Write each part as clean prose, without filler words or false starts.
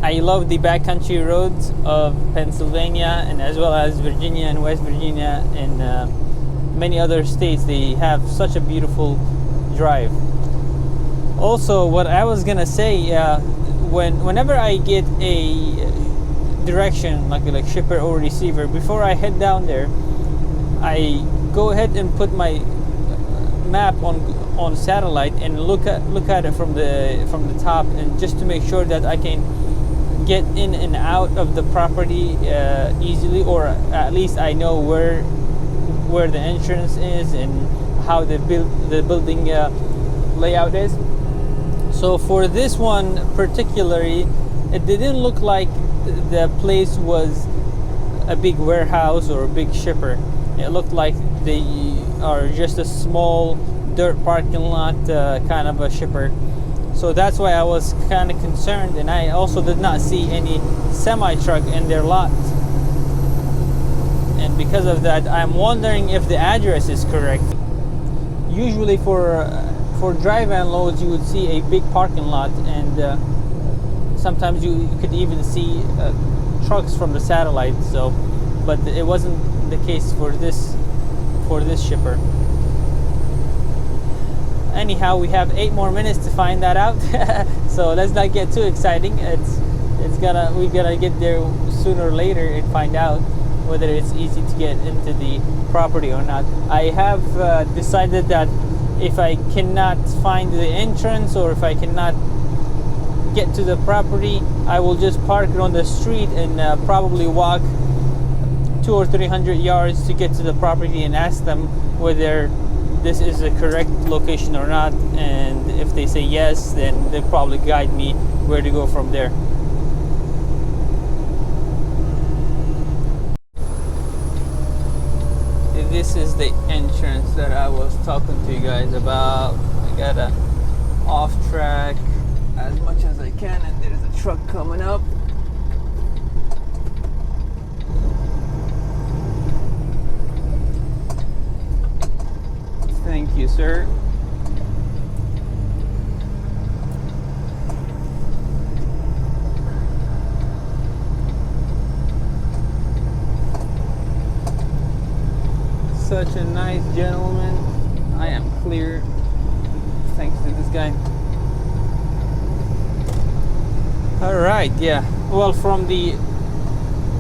I love the backcountry roads of Pennsylvania, and as well as Virginia and West Virginia and many other states. They have such a beautiful drive. Also, what I was gonna say, whenever I get a direction like shipper or receiver, before I head down there, I go ahead and put my map on satellite and look at it from the top, and just to make sure that I can get in and out of the property easily, or at least I know where the entrance is and how the building layout is. So for this one particularly, it didn't look like the place was a big warehouse or a big shipper. It looked like they are just a small dirt parking lot kind of a shipper. So that's why I was kind of concerned, and I also did not see any semi-truck in their lot. And because of that, I'm wondering if the address is correct. Usually for dry van loads, you would see a big parking lot, and sometimes you could even see trucks from the satellite. So, but it wasn't the case for this shipper. Anyhow, we have 8 more minutes to find that out. So let's not get too exciting. We gotta get there sooner or later and find out whether it's easy to get into the property or not. I have decided that if I cannot find the entrance, or if I cannot get to the property, I will just park it on the street and probably walk 200 or 300 yards to get to the property and ask them whether this is the correct location or not, and if they say yes, then they'll probably guide me where to go from there. This is the entrance that I was talking to you guys about. I gotta off track as much as I can, and there's a truck coming up. Thank you, sir. Such a nice gentleman. I am clear thanks to this guy. Alright, yeah. Well, from the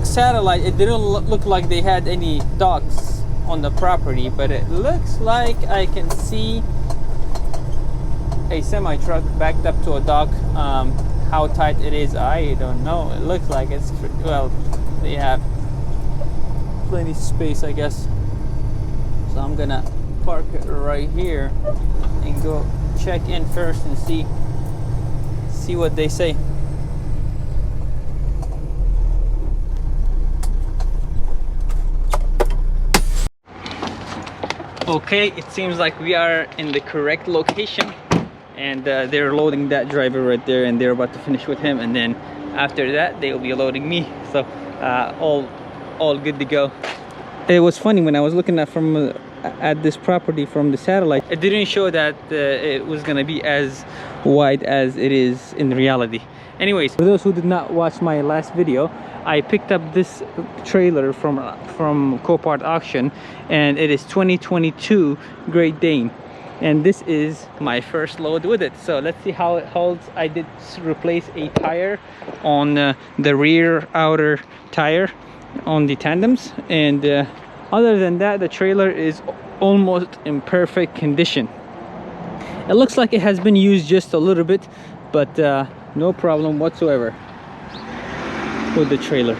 satellite, it didn't look like they had any docks on the property, but it looks like I can see a semi-truck backed up to a dock. How tight it is, I don't know. It looks like it's, well, they have plenty of space, I guess. So I'm gonna park it right here and go check in first and see what they say. Okay, it seems like we are in the correct location, and they're loading that driver right there, and they're about to finish with him, and then after that they'll be loading me. So all good to go. It was funny when I was looking at this property from the satellite, it didn't show that it was gonna be as wide as it is in reality. Anyways, for those who did not watch my last video, I picked up this trailer from Copart auction, and it is 2022 Great Dane, and this is my first load with it. So let's see how it holds. I did replace a tire on the rear outer tire on the tandems, and other than that, the trailer is almost in perfect condition. It looks like it has been used just a little bit, but no problem whatsoever with the trailer.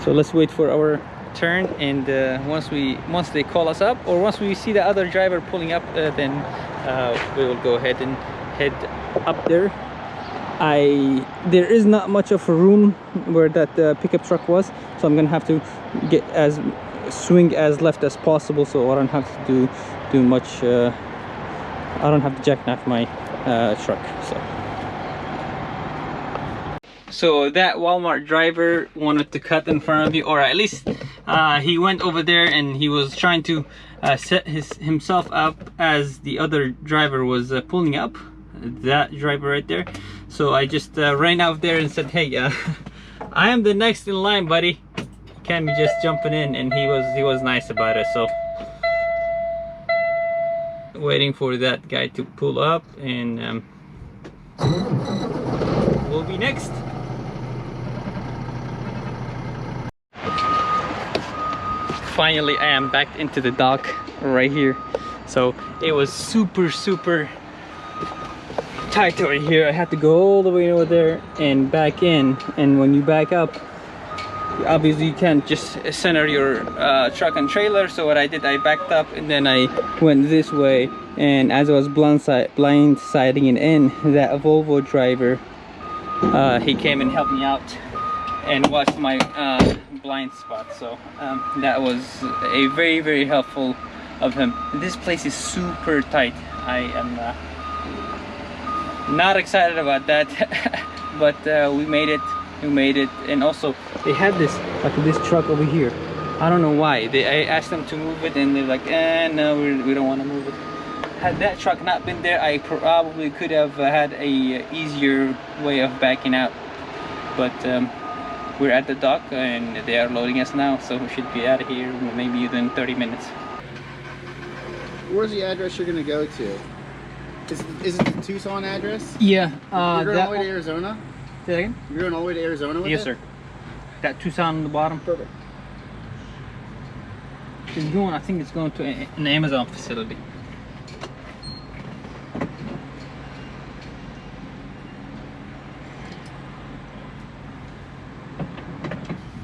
So let's wait for our turn, and once they call us up, or once we see the other driver pulling up, then we will go ahead and head up there. There is not much of a room where that pickup truck was, so I'm gonna have to swing as left as possible, so I don't have to do much. I don't have to jackknife my truck. So that Walmart driver wanted to cut in front of you, or at least he went over there and he was trying to set himself up as the other driver was pulling up. that driver right there. So I just ran out there and said, hey, I am the next in line, buddy. Can we just jumping in? And he was nice about it. So waiting for that guy to pull up, and we'll be next. Finally, I am back into the dock right here. So it was super tight over here. I had to go all the way over there and back in, and when you back up, obviously you can't just center your truck and trailer. So what I did, I backed up and then I went this way, and as I was blindsiding it in, that Volvo driver, he came and helped me out and watched my blind spot. So that was a very helpful of him. This place is super tight. I am not excited about that, but we made it. And also they had this truck over here. I don't know why. I asked them to move it, and they're like, no, we don't want to move it. Had that truck not been there, I probably could have had a easier way of backing out. But we're at the dock and they are loading us now, so we should be out of here maybe within 30 minutes. Where's the address you're gonna go to? Is it the Tucson address? Yeah. You're going all the way to Arizona? Say that again? You're going all the way to Arizona with Yes, it? sir. That Tucson on the bottom. Perfect. It's going, I think it's going to an Amazon facility.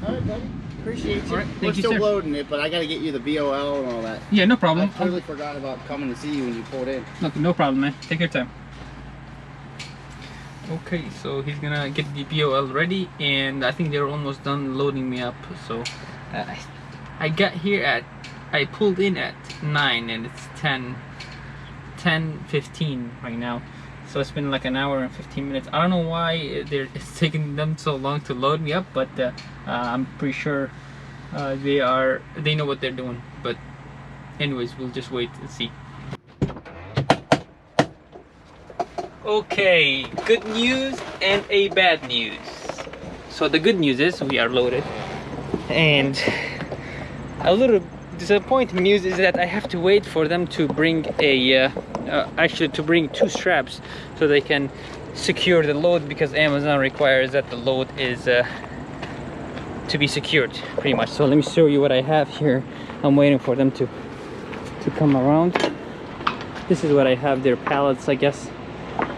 Alright, buddy. Appreciate you. All right, We're thank you, still sir. loading it, but I gotta get you the BOL and all that. Yeah, no problem. I totally forgot about coming to see you when you pulled in. Look, no problem, man. Take your time. Okay, so he's gonna get the BOL ready, and I think they're almost done loading me up. So I got here I pulled in at 9 and it's 10:15 right now. So it's been like an hour and 15 minutes. I don't know why it's taking them so long to load me up, but I'm pretty sure they know what they're doing. But anyways, we'll just wait and see. Okay, good news and a bad news. So the good news is we are loaded, and a little disappointing news is that I have to wait for them to bring actually to bring 2 straps so they can secure the load, because Amazon requires that the load is to be secured pretty much. So let me show you what I have here. I'm waiting for them to come around. This is what I have. Their pallets, I guess.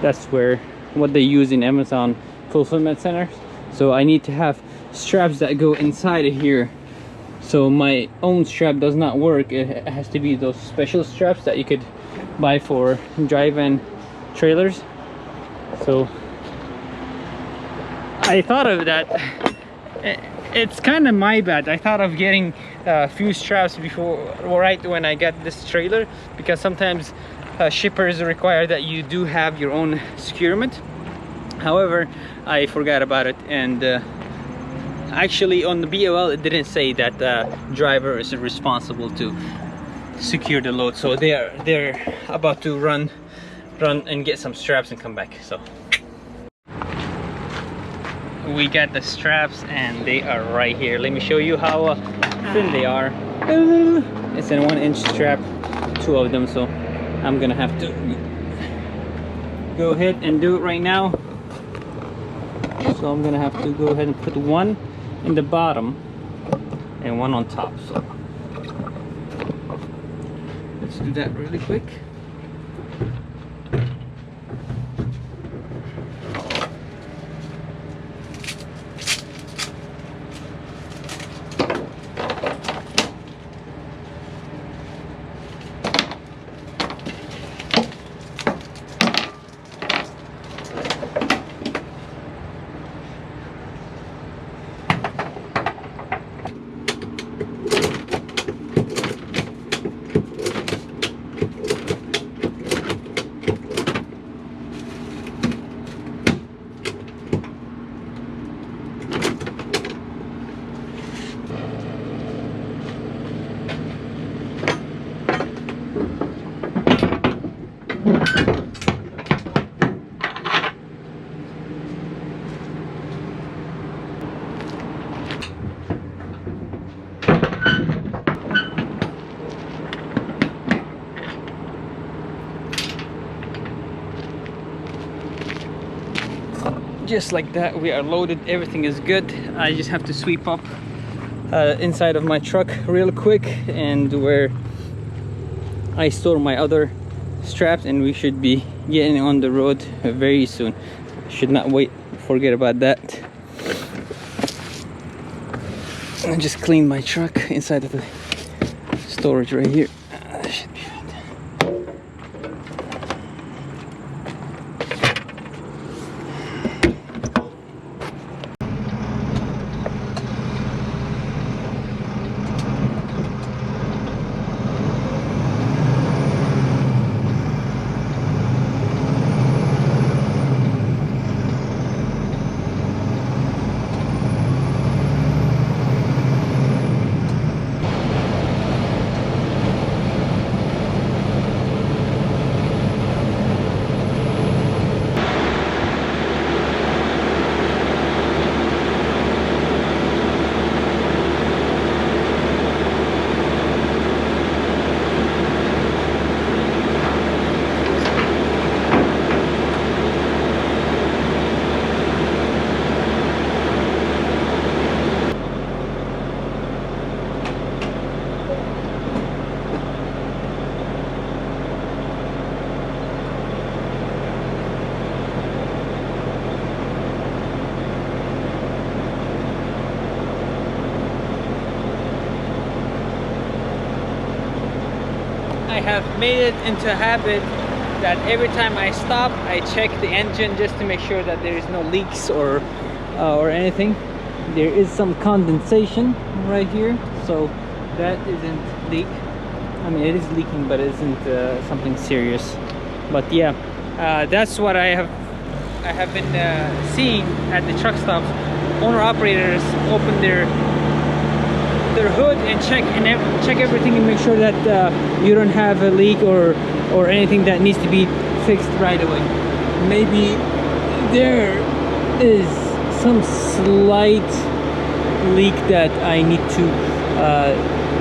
That's what they use in Amazon fulfillment centers. So I need to have straps that go inside of here. So my own strap does not work. It has to be those special straps that you could buy for drive-in trailers. So I thought of that. It's kind of my bad. I thought of getting a few straps before, right when I got this trailer, because sometimes shippers require that you do have your own securement. However, I forgot about it, and actually on the BOL it didn't say that driver is responsible to secure the load. So they're about to run and get some straps and come back. So we got the straps and they are right here. Let me show you how thin they are. It's a 1-inch strap, 2 of them, so I'm gonna have to go ahead and do it right now. So I'm gonna have to go ahead and put 1 in the bottom and 1 on top. So let's do that really quick. just like that, we are loaded. Everything is good. I just have to sweep up inside of my truck real quick and where I store my other straps, and we should be getting on the road very soon. Should not wait, forget about that. I just cleaned my truck inside of the storage right here. That should be good. I have made it into a habit that every time I stop, I check the engine just to make sure that there is no leaks or anything. There is some condensation right here, so that isn't leak. I mean, it is leaking, but it isn't something serious. But yeah, that's what I have been seeing at the truck stops. Owner operators open their hood and check everything and make sure that you don't have a leak or anything that needs to be fixed right away. Maybe there is some slight leak that I need to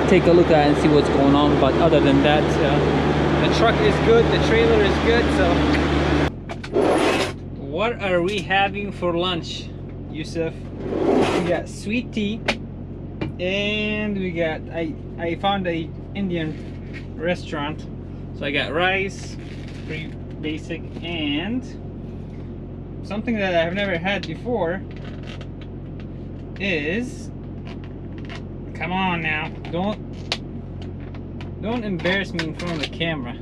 take a look at and see what's going on, but other than that, the truck is good, the trailer is good. So what are we having for lunch, Yusuf? We got sweet tea, and we got I found a Indian restaurant, so I got rice, pretty basic, and something that I've never had before is, come on now, don't embarrass me in front of the camera.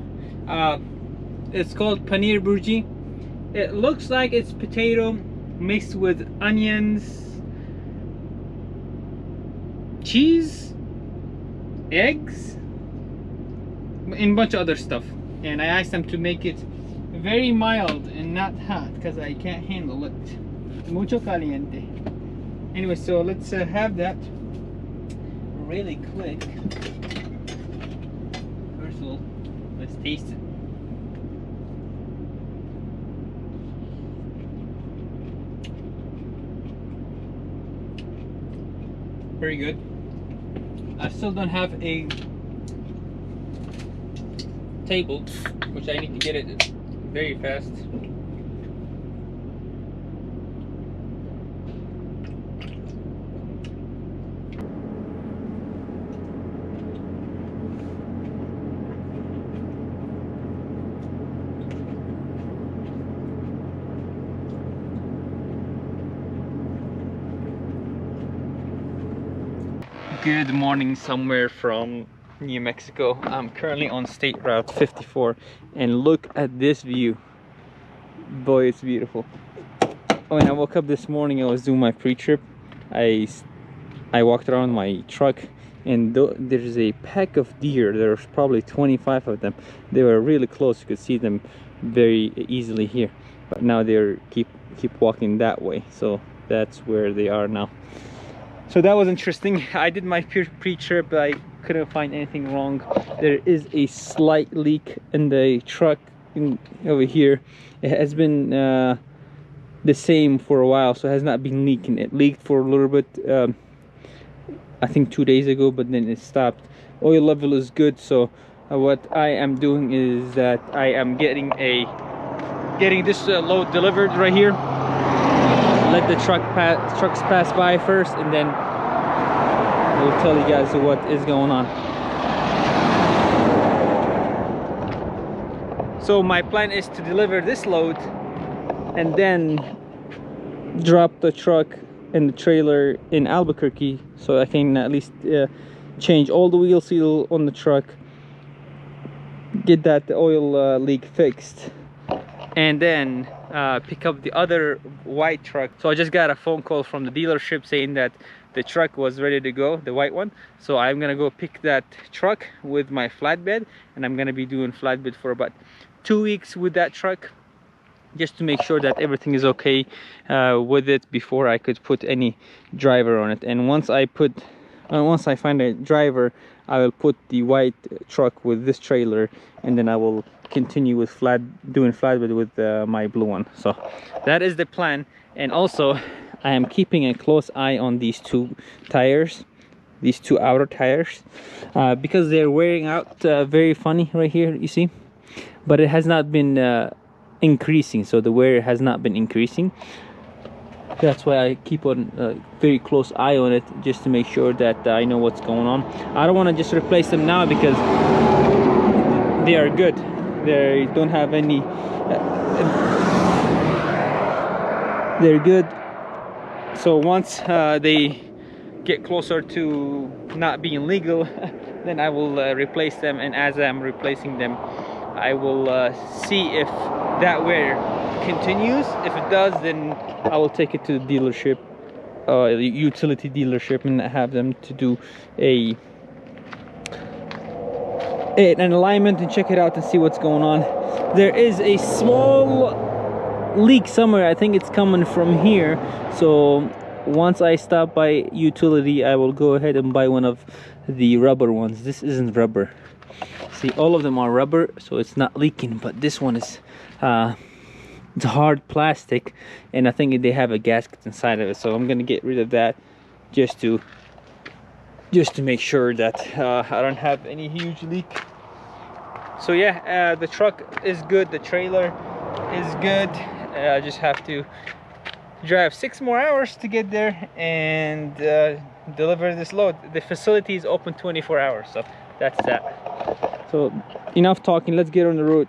It's called paneer bhurji. It looks like it's potato mixed with onions, cheese, eggs, and a bunch of other stuff. And I asked them to make it very mild and not hot because I can't handle it. Mucho caliente. Anyway, so let's have that really quick. First of all, let's taste it. Very good. I still don't have a table, which I need to get it very fast. Good morning somewhere from New Mexico. I'm currently on State Route 54 and look at this view. Boy, it's beautiful. When I woke up this morning, I was doing my pre-trip. I walked around my truck and there's a pack of deer. There's probably 25 of them. They were really close. You could see them very easily here. But now they're keep walking that way. So that's where they are now. So that was interesting. I did my pre-trip, but I couldn't find anything wrong. There is a slight leak in the truck over here. It has been the same for a while, so it has not been leaking. It leaked for a little bit, I think 2 days ago, but then it stopped. Oil level is good, so what I am doing is that I am getting this load delivered right here. let the trucks pass by first, and then we'll tell you guys what is going on. So my plan is to deliver this load and then drop the truck and the trailer in Albuquerque, so I can at least change all the wheel seal on the truck, get that oil leak fixed, and then pick up the other white truck. So I just got a phone call from the dealership saying that the truck was ready to go, the white one. So I'm gonna go pick that truck with my flatbed, and I'm gonna be doing flatbed for about 2 weeks with that truck, just to make sure that everything is okay with it before I could put any driver on it. And once I find a driver, I will put the white truck with this trailer, and then I will continue with doing flatbed with my blue one. So that is the plan. And also I am keeping a close eye on these two tires, these two outer tires, because they're wearing out very funny right here, you see, but it has not been increasing. So the wear has not been increasing. That's why I keep on very close eye on it, just to make sure that I know what's going on. I don't want to just replace them now because they are good. They don't have any they're good. So once they get closer to not being legal, then I will replace them. And as I'm replacing them, I will see if that wear continues. If it does, then I will take it to the dealership, utility dealership, and have them to do an alignment and check it out and see what's going on. There is a small leak somewhere. I think it's coming from here. So once I stop by utility, I will go ahead and buy one of the rubber ones. This isn't rubber. See, all of them are rubber, so it's not leaking, but this one is it's hard plastic, and I think they have a gasket inside of it. So I'm gonna get rid of that just to make sure that I don't have any huge leak. So yeah, the truck is good, the trailer is good. I just have to drive 6 more hours to get there and deliver this load. The facility is open 24 hours, so that's that. So enough talking, let's get on the road.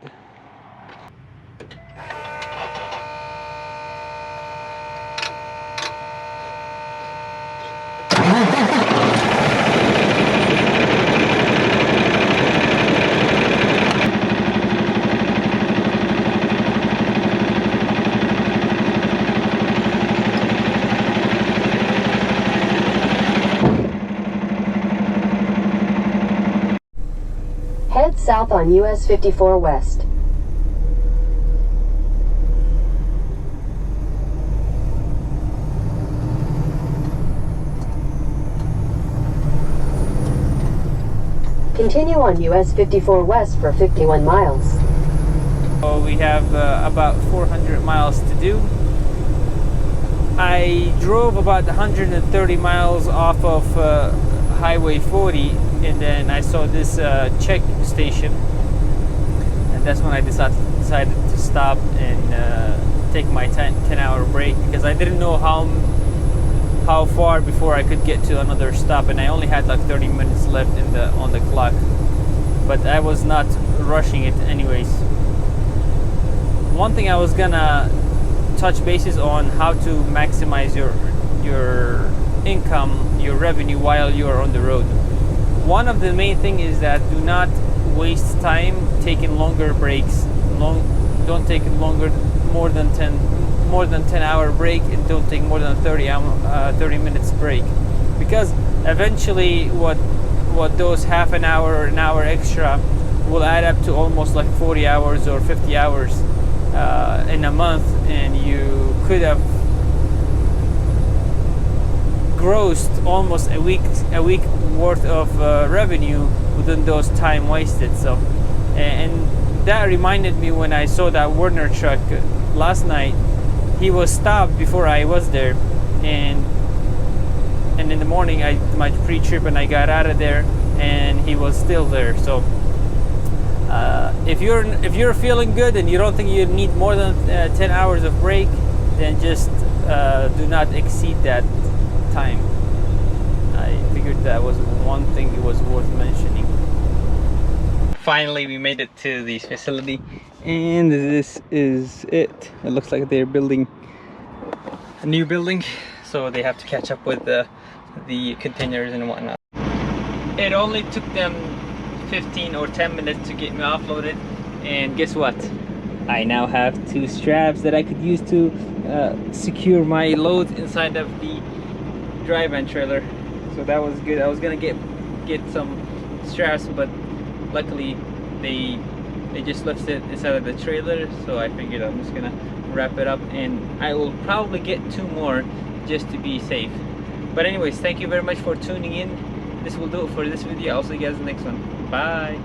Head south on US 54 West. Continue on US 54 West for 51 miles. So we have about 400 miles to do. I drove about 130 miles off of Highway 40, and then I saw this check station, and that's when I decided to stop and take my 10-hour break, because I didn't know how far before I could get to another stop, and I only had like 30 minutes left on the clock, but I was not rushing it anyways. One thing I was gonna touch bases on, how to maximize your income, your revenue while you are on the road. One of the main thing is that do not waste time taking longer breaks. Don't take more than 10-hour break, and don't take more than 30 minutes break, because eventually what those half an hour or an hour extra will add up to almost like 40 hours or 50 hours in a month, and you could have grossed almost a week worth of revenue within those time wasted. So, and that reminded me when I saw that Werner truck last night. He was stopped before I was there, and in the morning I did my pre-trip and I got out of there, and he was still there. So if you're feeling good and you don't think you need more than 10 hours of break, then just do not exceed that time. I figured that was one thing it was worth mentioning. Finally, we made it to the facility, and this is it. It looks like they're building a new building, so they have to catch up with the containers and whatnot. It only took them 15 or 10 minutes to get me offloaded, and guess what? I now have 2 straps that I could use to secure my loads inside of the dry van trailer. So that was good. I was gonna get some straps, but luckily they just left it inside of the trailer, so I figured I'm just gonna wrap it up, and I will probably get 2 more just to be safe. But anyways, thank you very much for tuning in. This will do it for this video. I'll see you guys in the next one. Bye.